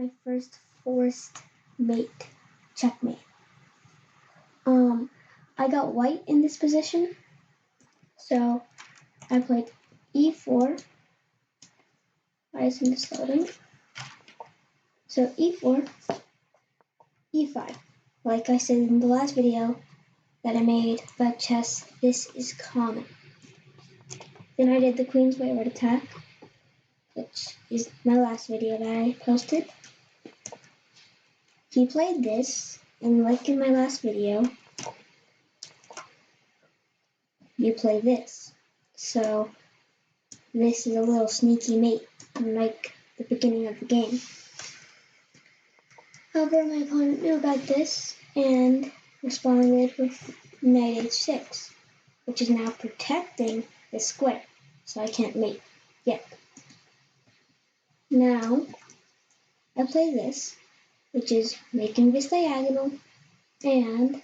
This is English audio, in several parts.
my first forced mate checkmate. I got white in this position, so I played e4. Why isn't this loading? So e4, e5. Like I said in the last video that I made about chess, this is common. Then I did the queen's wayward attack, which is my last video that I posted. He played this, and like in my last video, you play this. So this is a little sneaky mate, like the beginning of the game. However, my opponent knew about this and responded with knight h6, which is now protecting the square, so I can't mate yet. Now, I play this, which is making this diagonal and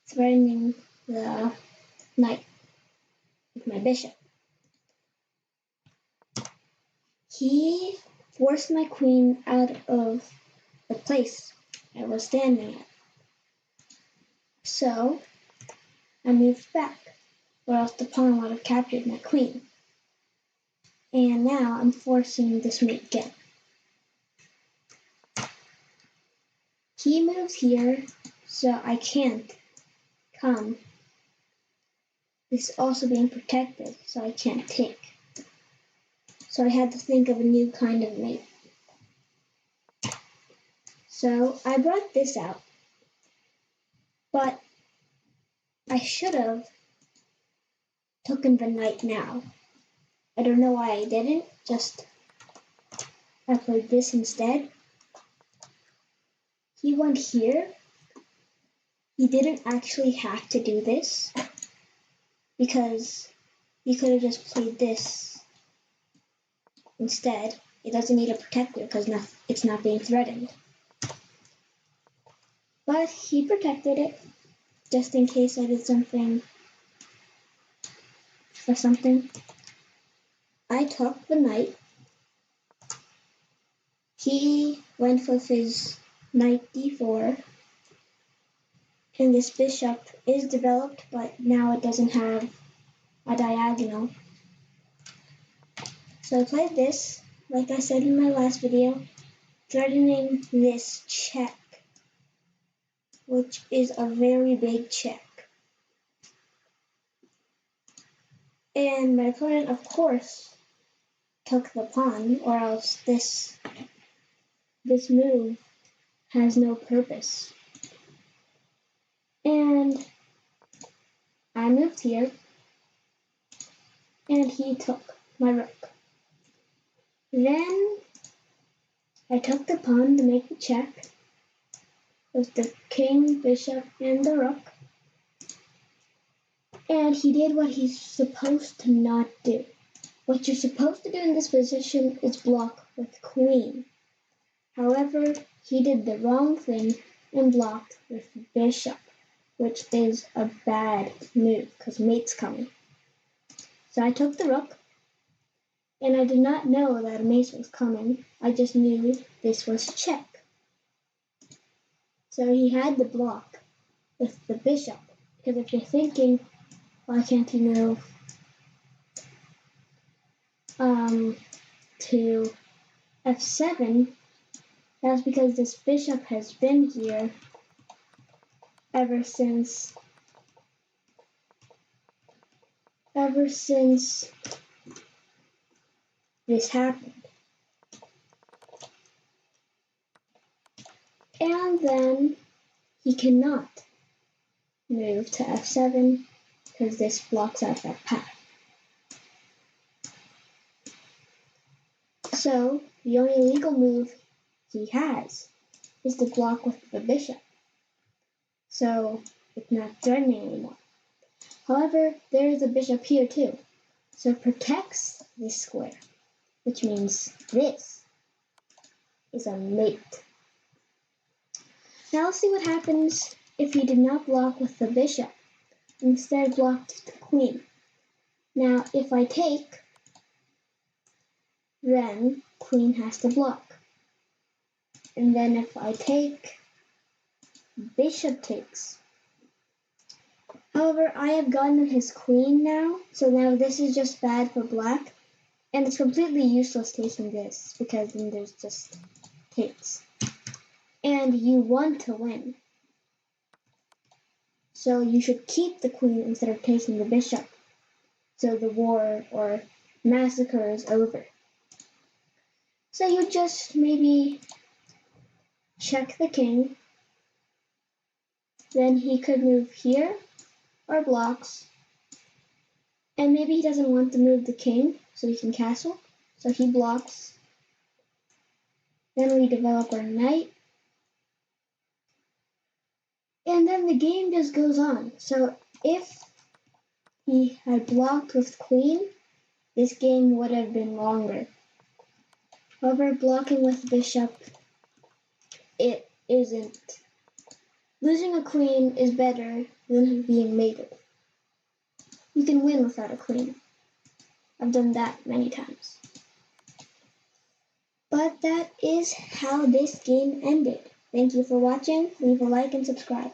threatening the knight with my bishop. He forced my queen out of the place I was standing at. So, I moved back, or else the pawn would have captured my queen. And now I'm forcing this mate again. He moves here, so I can't come. This is also being protected, so I can't take. So I had to think of a new kind of mate. So I brought this out, but I should have taken the knight now. I don't know why I didn't, just I played this instead. He went here. He didn't actually have to do this, because he could have just played this instead. It doesn't need a protector because it's not being threatened. But he protected it, just in case I did something for something. I took the knight. He went with his knight d4. And this bishop is developed, but now it doesn't have a diagonal. So I played this, like I said in my last video, threatening this check, which is a very big check. And my opponent, of course, took the pawn, or else this move has no purpose. And I moved here, and he took my rook. Then I took the pawn to make the check with the king, bishop, and the rook. And he did what he's supposed to not do. What you're supposed to do in this position is block with queen. However, he did the wrong thing and blocked with bishop, which is a bad move because mate's coming. So I took the rook, and I did not know that a mate was coming. I just knew this was check. So he had to block with the bishop, because if you're thinking, why can't he move to f7? That's because this bishop has been here ever since this happened. And then he cannot move to f7 because this blocks out that path. So the only legal move he has is to block with the bishop. So it's not threatening anymore. However, there is a bishop here too. So it protects this square, which means this is a mate. Now let's see what happens if he did not block with the bishop, instead blocked the queen. Now if I take, then queen has to block. And then if I take, bishop takes. However, I have gotten his queen now, so now this is just bad for black. And it's completely useless taking this, because then there's just takes. And you want to win. So you should keep the queen instead of taking the bishop. So the war or massacre is over. So you just maybe check the king. Then he could move here or blocks. And maybe he doesn't want to move the king, so he can castle. So he blocks. Then we develop our knight. And then the game just goes on. So if he had blocked with queen, this game would have been longer. However, blocking with bishop, it isn't. Losing a queen is better than being mated. You can win without a queen. I've done that many times. But that is how this game ended. Thank you for watching. Leave a like and subscribe.